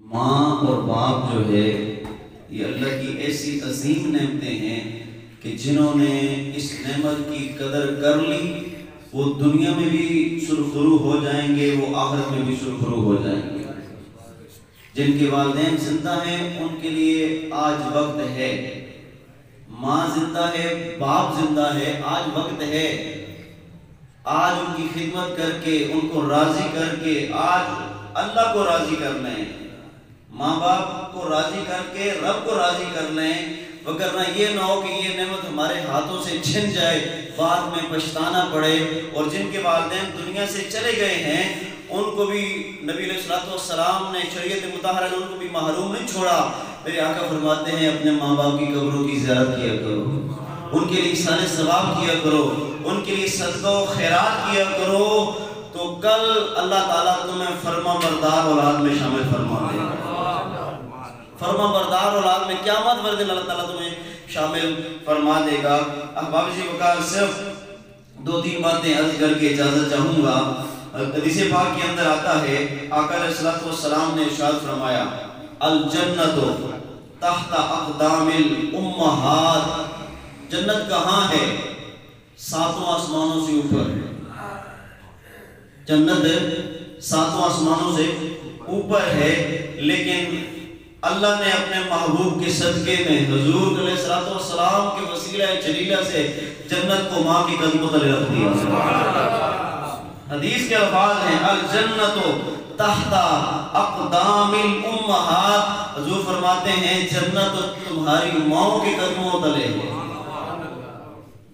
ماں اور باپ جو ہے یہ اللہ کی ایسی عظیم نعمتیں ہیں کہ جنہوں نے اس نعمت کی قدر کر لی وہ دنیا میں بھی سرخرو ہو جائیں گے، وہ آخرت میں بھی سرخرو ہو جائیں گے۔ جن کے والدین زندہ ہیں ان کے لیے آج وقت ہے، ماں زندہ ہے، باپ زندہ ہے، آج وقت ہے، آج ان کی خدمت کر کے ان کو راضی کر کے آج اللہ کو راضی کر لیں، ماں باپ کو راضی کر کے رب کو راضی کر لیں، وگرنہ یہ نہ ہو کہ یہ نعمت ہمارے ہاتھوں سے چھن جائے، بعد میں پچھتانا پڑے۔ اور جن کے والدین دنیا سے چلے گئے ہیں ان کو بھی نبی علیہ السلام نے شریعت مطہرہ نے ان کو بھی محروم نہیں چھوڑا۔ میرے آقا فرماتے ہیں اپنے ماں باپ کی قبروں کی زیارت کیا کرو، ان کے لیے احسان ثواب کیا کرو، ان کے لیے صدقہ و خیرات کیا کرو، تو کل اللہ تعالیٰ تمہیں فرما بردار اولاد میں شامل فرما دے گا۔ فرما بردار اولاد میں قیامت والے دن اللہ تعالیٰ تمہیں شامل فرما دے گا۔ احباب جی وقار صرف دو تین باتیں عرض کر کے اجازت چاہوں گا۔ حدیث پاک کے اندر آتا ہے آقا علیہ السلام نے ارشاد فرمایا الجنت تحت اقدام الامہات، جنت کہاں ہے؟ ساتوں آسمانوں سے اوپر ہے، جنت ساتوں آسمانوں سے اوپر ہے، لیکن اللہ نے اپنے محبوب کے صدقے میں حضور علیہ السلام کے وسیلہ جلیلہ سے جنت کو ماں کی قدموں تلے رکھ دیا۔ حدیث کے الفاظ ہیں الجنت تحت اقدام الامہات، حضور فرماتے ہیں جنت تمہاری ماں کے قدموں تلے ہے۔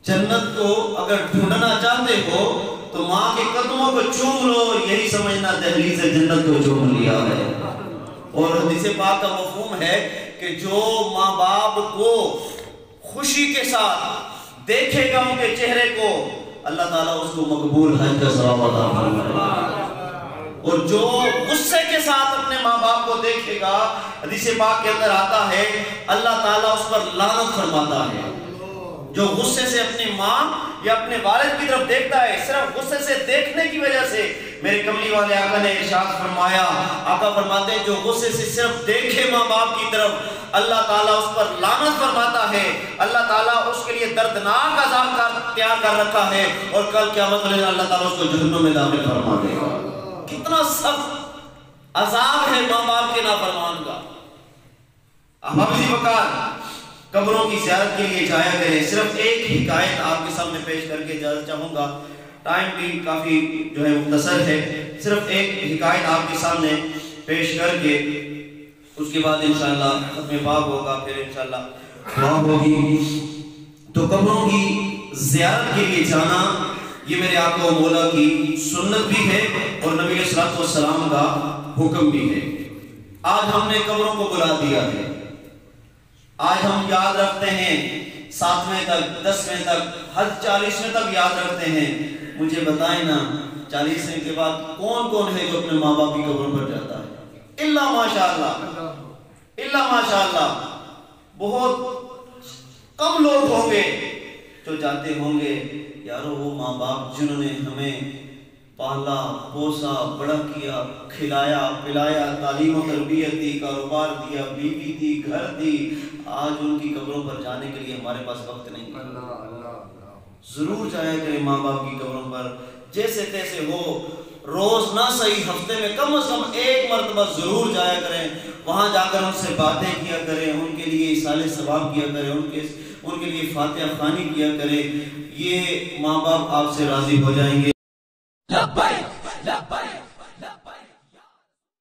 جنت کو اگر ڈھونڈنا چاہتے ہو تو ماں کے قدموں کو چوم لو، یہی سمجھنا دہلیز جنت کو چوم لیا ہے۔ اور حدیث پاک کا مفہوم ہے کہ جو ماں باپ کو خوشی کے ساتھ دیکھے گا ان کے چہرے کو، اللہ تعالیٰ اس کو مقبول حج کا ثواب عطا فرمائے، اور جو غصے کے ساتھ اپنے ماں باپ کو دیکھے گا، حدیث پاک کے اندر آتا ہے اللہ تعالیٰ اس پر لعنت فرماتا ہے۔ جو غصے سے اپنی ماں یا اپنے والد کی طرف دیکھتا ہے، صرف غصے سے دیکھنے کی وجہ سے، میرے کملی والے آقا نے ارشاد فرمایا، آقا فرماتے ہیں جو غصے سے صرف دیکھے ماں باپ کی طرف، اللہ تعالیٰ اس پر لعنت فرماتا ہے، اللہ تعالیٰ اس کے لیے دردناک عذاب تیار کر رکھا ہے، اور کل قیامت والے دن اللہ تعالیٰ اس کو جہنم میں داخل فرما دے گا۔ کتنا سخت عذاب ہے ماں باپ کے نافرمان کا۔ احباب وقار قبروں کی زیارت کے لیے جایا کریں۔ صرف ایک حکایت آپ کے سامنے پیش کر کے اجازت چاہوں گا، ٹائم بھی کافی جو ہے مختصر ہے، صرف ایک حکایت آپ کے سامنے پیش کر کے اس کے بعد انشاءاللہ ختم باب ہوگا، پھر انشاءاللہ دعا ہوگی۔ تو قبروں کی زیارت کے لیے جانا یہ میرے آقا و مولا کی سنت بھی ہے اور نبی علیہ السلام کا حکم بھی ہے۔ آج ہم نے قبروں کو بلا دیا ہے، آج ہم یاد رکھتے ہیں 7ویں تک 10ویں تک حد 40ویں تک یاد رکھتے ہیں۔ مجھے بتائیں نا 40ویں کے بعد کون کون ہے جو اپنے ماں باپ کی قبر پر جاتا ہے؟ اللہ ماشاءاللہ، اللہ ماشاءاللہ، بہت کم لوگ ہوں گے جو جاتے ہوں گے۔ یارو وہ ماں باپ جنہوں نے ہمیں پالا پوسا بڑا کیا، کھلایا پلایا، تعلیم و تربیت دی، کاروبار دیا، بیوی دی، گھر دی، آج ان کی قبروں پر جانے کے لیے ہمارے پاس وقت نہیں۔ ضرور جایا کریں ماں باپ کی قبروں پر، جیسے تیسے ہو، روز نہ صحیح ہفتے میں کم از کم ایک مرتبہ ضرور جایا کریں، وہاں جا کر ان سے باتیں کیا کریں، ان کے لیے احسان ثواب کیا کریں، ان کے لیے فاتحہ خوانی کیا کریں، یہ ماں باپ آپ سے راضی ہو جائیں گے۔